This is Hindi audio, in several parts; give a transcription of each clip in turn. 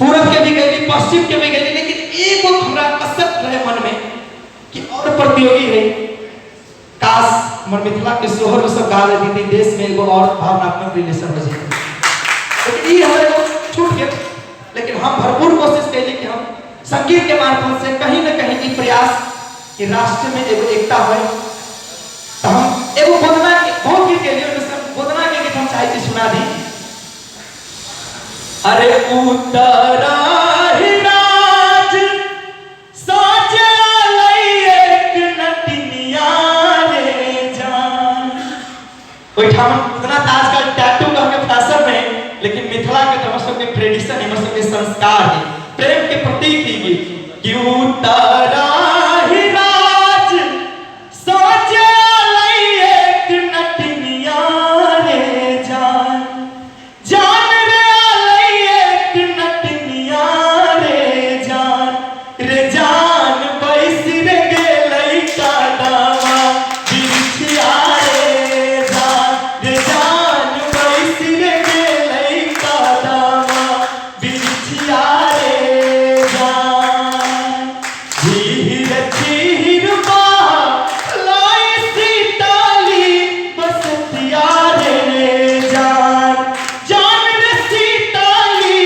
पूरब के भी गई, पश्चिम के भी गई, लेकिन एक हमरा कसक रहे मन में कि और प्रतियोगी है। काश हमर मिथिला के सोहर में सब गा लेती थी, देश में एगो और भावनात्मक रिलेशन हो जाए, लेकिन ये हमारे छूट गया। लेकिन हम भरपूर कोशिश कैली कि हम संगीत के माध्यम से कहीं न कहीं की प्रयास कि राष्ट्र में एगो एकता हो। तो हम एगो गोदना के बहुत गीत के लिए गोदना के गीत हम चाहे कि सुना दी। अरे उतरा ही राज साजे लई एक नटनिया रे जान। कोई ठाम उतना आजकल टैटू का के फैशन में, लेकिन मिथिला के हमर सब के ट्रेडिशन, हमर सब के संस्कार है, प्रेम के प्रतीक ही गीत कि उतरा ही राज साजे लई एक नटनिया रे जान। जान रे लई एक नटनिया रे जान, रे जान बैस रे गेलई का दावा बिछिया रे जान, रे जान बैस रे गेलई का दावा बिछिया रे जान। झीर झीर बाहा लाई सीताली बसतिया रे जान, जान रे सीताली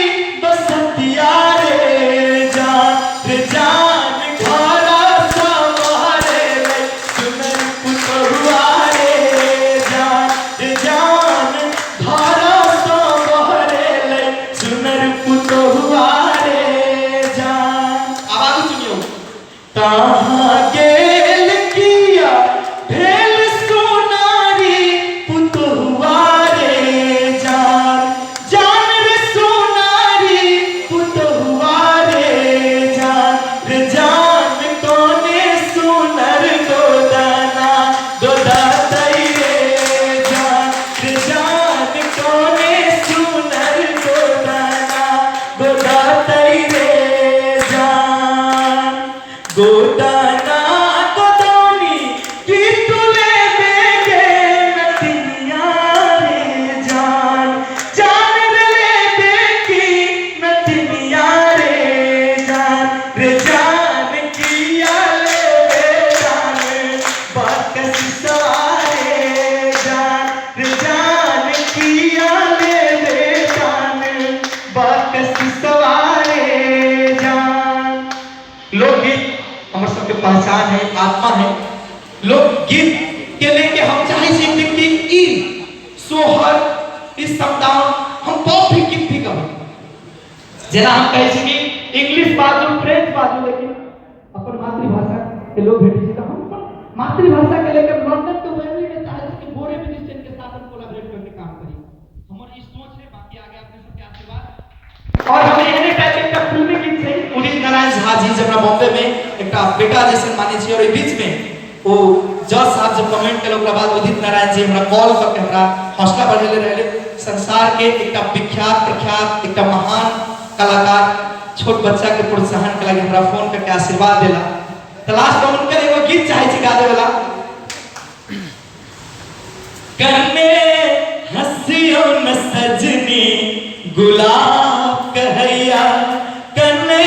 बसतिया रे जान, रे जान घरा सवारे ले सुनर पुतहुआ रे जान, रे जान घरा सवारे ले सुनर पुतहुआ रे जान। आवाज सुनियो। कहाँ गेल किया भेल सोनारी पुतहुआ रे जान, जान रे सोनारी पुतहुआ रे जान, रे जान कोने सोनर गोदाना गोदा दई रे जान, रे जान कोने सोनर गोदाना गोदा दई रे जान। गोदाना गोदानी की तुले बेगे नटनिया रे जान, जान रे बेगी नटनिया रे जान, रे जान किया ले जान बाकस सवारे जान, रे जान किया ले जान बाकस सवारे जान। लोकगीत हमर सबके पहचान है, आत्मा है। लोकगीत के लेके हम चाहे छी कि ई सोहर इस समदाउन हम पॉप भी गीत भी गाबे। जेना हम कहै छी कि इंग्लिश बाजू, फ्रेंच बाजू, लेकिन अपन मातृभाषा के लोग भेटै छै, तो हम अपन मातृभाषा के लेकर लंदन के वेबली में चाहे छी कि बोरे म्यूजिशियन के साथ हम कोलैबोरेट करके काम करी। हमर ई सोच है, बाकी आगे अपने सबके आशीर्वाद। और हमें एने टाइप का फिल्मी गीत छै उदित नारायण झा जी जरा बॉम्बे में एक बेटा जैसे माने छी, और ई बीच में वो जज साहब जब कमेंट केलक ओकरा बाद उदित नारायण जी हमरा कॉल करके हमरा हौसला बढ़ेले रहले। संसार के एक विख्यात प्रख्यात एक महान कलाकार छोट बच्चा के प्रोत्साहन के लिए हमरा फोन करके आशीर्वाद देला। तो लास्ट में उनके एगो गीत चाहे छी गावे वाला। कन्ने हंसियो न सजनी गुलाब कहैया, कन्ने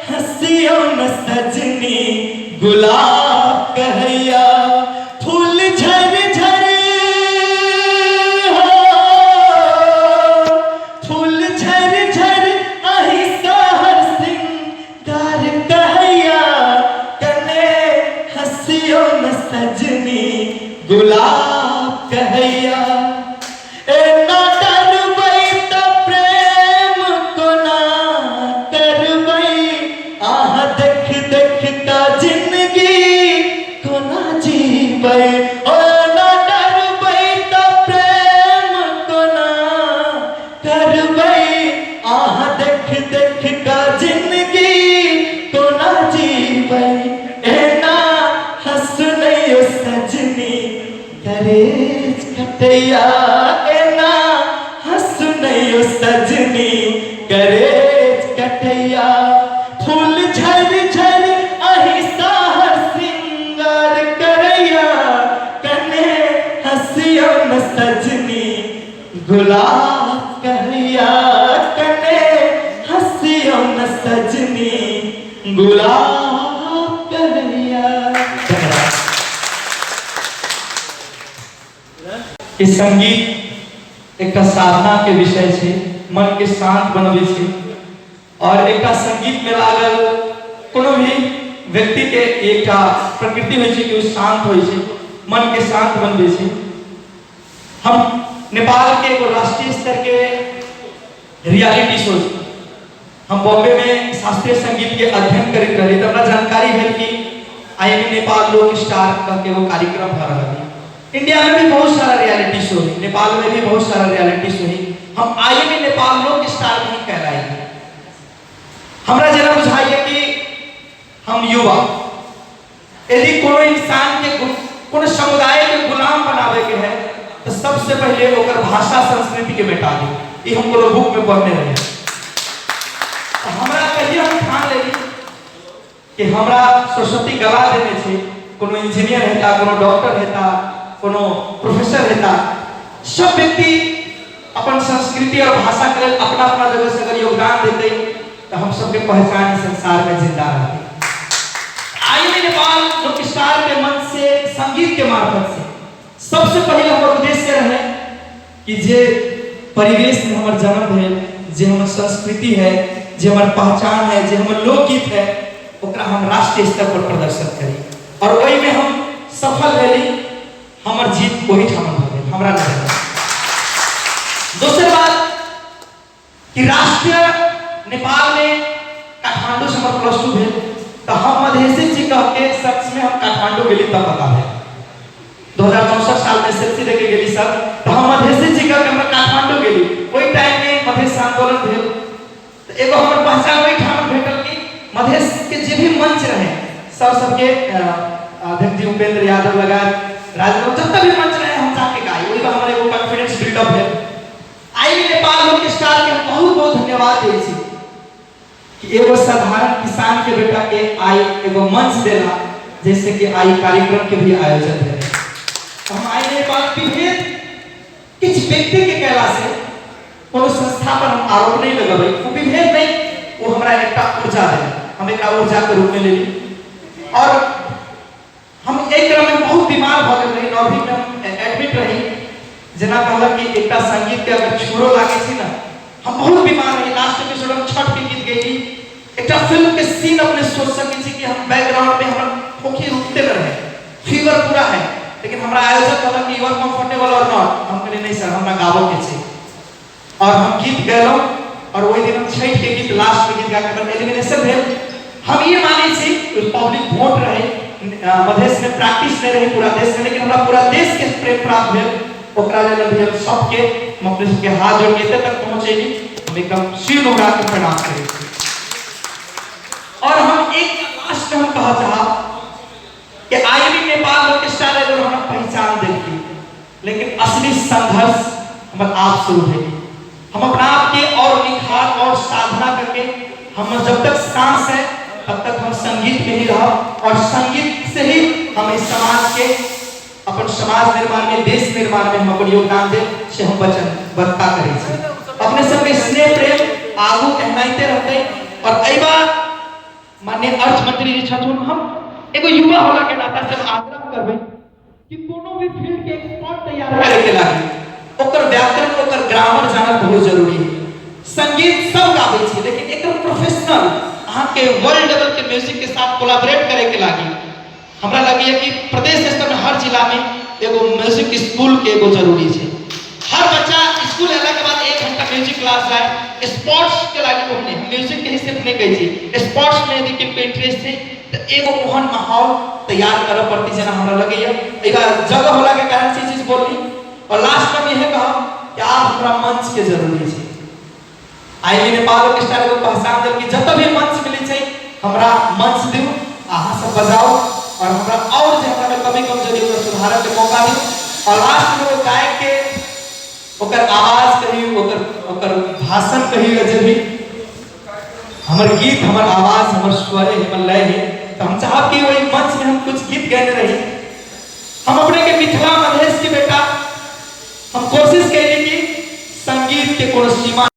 हंसियो न सजनी गुलाब कहैया, फूल झर झर हो, फूल झर झर आही सहर सिंगार कहैया, कन्ने हंसियो न सजनी गुलाब कहैया। ए ना डरबै त प्रेम को ना करबै, आह देख देख का जिंदगी को ना जीबै। ओ ना डरबै त प्रेम को ना करबै, आह देख देख का जिंदगी को ना जीबै। ए ना हंसनैयो सजनी करेज कटैया, ए ना हंसनैयो सजनी करेज कटैया, फूल झर झर आही सहर सिंगार करैया, कन्ने हंसियो न सजनी गुलाब कहैया, कन्ने हंसियो गुलाब कन्हैया। कि संगीत एक साधना के विषय छे, मन के शांत बनबे छे और एक संगीत में लागल कोनो भी व्यक्ति के एक प्रकृति होय छे कि वो शांत होय छे, मन के शांत बनबे छे। हम नेपाल के एगो राष्ट्रीय स्तर के रियलिटी शो, हम बॉम्बे में शास्त्रीय संगीत के अध्ययन करते रहे, तो हमरा जानकारी भेल कि आईएमए नेपाल लोक स्टार का के वो कार्यक्रम भ रहा है। इंडिया में भी बहुत सारा रियलिटी शो है, नेपाल में भी बहुत सारा रियलिटी शो है। हम आईएमए नेपाल लोक स्टार नहीं कहलाएंगे। हमरा जना बुझाइए कि हम युवा यदि कोनो इंसान के कोनो समुदाय के गुलाम बनावे के है तो सबसे पहले ओकर भाषा संस्कृति के मिटा दी। ये हम कोनो बुक में पढ़ने रहे। तो हमरा कहिए हम ठान लेली कि हमरा सरस्वती गला देने छे, कोनो इंजीनियर हेता, कोनो डॉक्टर हेता, कोनो प्रोफेसर हेता, सब व्यक्ति अपन संस्कृति और भाषा के लिए अपना अपना जगह से अगर योगदान देते तो हम सबके पहचान संसार में जिंदा रहती। आईएमए नेपाल लोक स्टार के मंच से संगीत के मार्फत से सबसे पहले हमारा उद्देश्य रहे कि जे परिवेश में हमार जन्म है, जे हमार संस्कृति है, जे हमार पहचान है, जे हमार लोकगीत है, ओकरा हम राष्ट्रीय स्तर पर प्रदर्शन करी और वही में हम सफल भेली। हमार जीत वही ठाम भइल, हमरा नहीं। दूसरी बात कि राष्ट्रीय नेपाल में काठमांडू से हमार +2 भेल, तो हम मधेसी जी कह के सच में हम काठमांडू गेली तब पता है 2064 साल में एसएससी देके गेली सर, तो हम मधेसी जी कह के हमरा काठमांडू गेली। ओई टाइम में मधेश आंदोलन भेल, तो एगो हमर पहचान वही ठाम भेटल कि मधेश के जे भी मंच रहे सर सबके अध्यक्ष जी उपेंद्र यादव लगा राजनगर जब भी मंच रहे हम जाके गाई, वही हमारे एगो कॉन्फिडेंस बिल्डअप है। आईएमए नेपाल लोक स्टार के बहुत बहुत धन्यवाद देई छी कि एगो साधारण किसान के बेटा के आई एगो मंच देला, जैसे कि आई कार्यक्रम के भी आयोजन है। हम आईएमए नेपाल विभेद किस व्यक्ति के कहला से कोनो संस्था पर हम आरोप नहीं लगाबै, वो विभेद नहीं, वो हमरा एकटा ऊर्जा है, हम एकरा ऊर्जा के रूप में लेली। और हम एक क्रम में बहुत बीमार भ गेल रही, 9वीं में हम एडमिट रही। जना कहला कि एकटा संगीत के अगर छोड़ो लागे छी ना, हम बहुत बीमार रही। लास्ट एपिसोड में छठ के गीत गईली, एकटा फिल्म के सीन अपने सोच सके छी कि हम बैकग्राउंड में हम खोखी रुकते रहे, फीवर पूरा है, लेकिन हमरा आयोजक कहला कि यू आर कंफर्टेबल और नॉट। हम कहले नहीं सर, हमरा गावो के छै और हम गीत गैलो और वही दिन हम छठ के गीत लास्ट में गीत गा के एलिमिनेशन भेल। हम ये माने छी पब्लिक वोट रहे, मधेश में प्रैक्टिस नहीं रही पूरा देश में, लेकिन हमरा पूरा देश के प्रेम प्राप्त भेल। ओकरा लेल भी हम सबके हम अपने सबके हाथ जोड़ के तक पहुंचेली, हम एकदम सिर नोरा के प्रणाम करै छी। और हम एक लास्ट में हम कहा चाहब कि आईएमए नेपाल लोक स्टार एगो हमरा पहचान देली, लेकिन असली संघर्ष हमर आप शुरू है। हम अपना आप के और निखार और साधना करके हम जब तक सांस है तब तक हम संगीत में ही रहब और संगीत से ही हम इस समाज के अपन समाज निर्माण में, देश निर्माण में हम अपन योगदान दे से हम वचनबद्धता करै छी। अपने सबके स्नेह प्रेम आगू एहनाइते रहते। और एबा माननीय अर्थ मंत्री जी छथुन, हम एगो युवा होला के नाता से आग्रह करबै कि कोनो भी फील्ड के एक्सपर्ट तैयार करे के लागी ओकर व्याकरण, ओकर ग्रामर जानना बहुत जरूरी है। संगीत सब गाबै छी, लेकिन एकर प्रोफेशनल अहाँ के वर्ल्ड लेवल के म्यूजिक के साथ कोलैबोरेट करे के लागी हमरा लगी है कि प्रदेश स्तर में हर जिला में एगो म्यूजिक स्कूल के एगो जरूरी है। हर बच्चा स्कूल अला के बाद 1 घंटा म्यूजिक क्लास जाए। स्पोर्ट्स के लागी ओहने म्यूजिक के हिस्से में नहीं कहि छी, स्पोर्ट्स में यदि किनको इंटरेस्ट है तो एगो ओहन माहौल तैयार करे पड़ती जना हमरा लगे है। एबा जगह होला के कारण से चीज बोलनी और लास्ट में यह कहा कि आप हमरा मंच के जरूरी है। आईएमए नेपाल लोक स्टार को पहचान देब कि जब भी मंच मिले छै हमरा मंच दिउ, अहाँ सब बजाओ और हमरा और जे हमरा में कमी कमजोरी ओकर सुधारक के मौका दिउ। और लास्ट में वो गायक के ओकर आवाज कही, ओकर भाषण कही, जब भी हमर गीत, हमर आवाज, हमर स्वर है, हमर लय है, तो हम चाहब कि वही मंच में हम कुछ गीत गाने रही। हम अपने के मिथिला मधेश के बेटा हम कोशिश कैली कि संगीत के कोनो सीमा